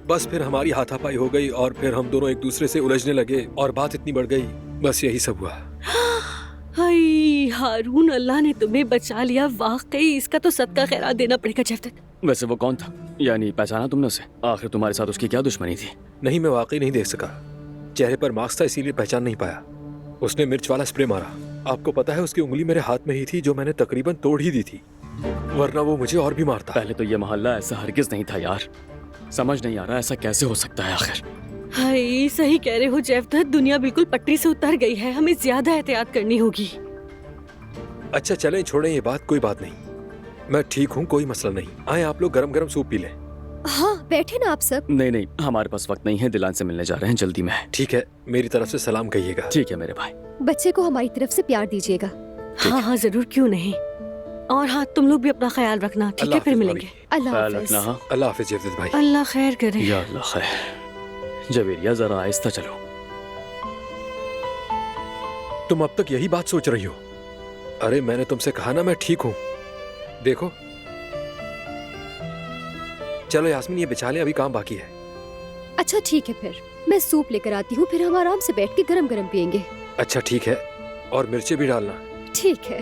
बस फिर हमारी हाथापाई हो गई और फिर हम दोनों एक दूसरे से उलझने लगे और बात इतनी बढ़ गई। बस यही सब हुआ। हाय हारून, अल्लाह ने तुम्हें बचा लिया। वाकई इसका तो सदका खैरात देना पड़ेगा जेवदत। वैसे वो कौन था? यानी पहचाना तुमने उसे? आखिर तुम्हारे साथ उसकी क्या दुश्मनी थी? नहीं, मैं वाकई नहीं देख सका। चेहरे पर मास्क था इसीलिए पहचान नहीं पाया। उसने मिर्च वाला स्प्रे मारा। आपको पता है उसकी उंगली मेरे हाथ में ही थी जो मैंने तकरीबन तोड़ ही दी थी, वरना वो मुझे और भी मारता। पहले तो ये मोहल्ला ऐसा हरगिज नहीं था यार। समझ नहीं आ रहा ऐसा कैसे हो सकता है आखिर। हाय सही कह रहे हो जेवदत, दुनिया बिल्कुल पटरी से उतर गई है। हमें ज्यादा एहतियात करनी होगी। अच्छा चलें, छोड़ें ये बात, कोई बात नहीं। मैं ठीक हूँ, कोई मसला नहीं। आए आप लोग गरम गरम सूप पी लें। हाँ बैठे ना आप सब। नहीं नहीं, हमारे पास वक्त नहीं है। दिलान से मिलने जा रहे हैं, जल्दी में है। ठीक है, मेरी तरफ से सलाम कहिएगा। ठीक है मेरे भाई। बच्चे को हमारी तरफ से प्यार दीजिएगा। हाँ हाँ जरूर, क्यों नहीं। और हाँ तुम लोग भी अपना ख्याल रखना, ठीक है? अल्लाह फिर हाफिज मिलेंगे। अल्लाह ख्याल हाफिज। रखना। हाँ, अल्लाह हाफिज जेवदत भाई। अल्लाह खैर करे। या अल्लाह खैर। जवेरिया जरा आहिस्ता चलो। तुम अब तक यही बात सोच रही हो? अरे मैंने तुमसे कहा ना मैं ठीक हूँ। देखो चलो यास्मीन ये बिछा ले, अभी काम बाकी है। अच्छा ठीक है, फिर मैं सूप लेकर आती हूँ, फिर हम आराम से बैठ के गरम गरम पियेंगे। अच्छा ठीक है, और मिर्चे भी डालना। ठीक है।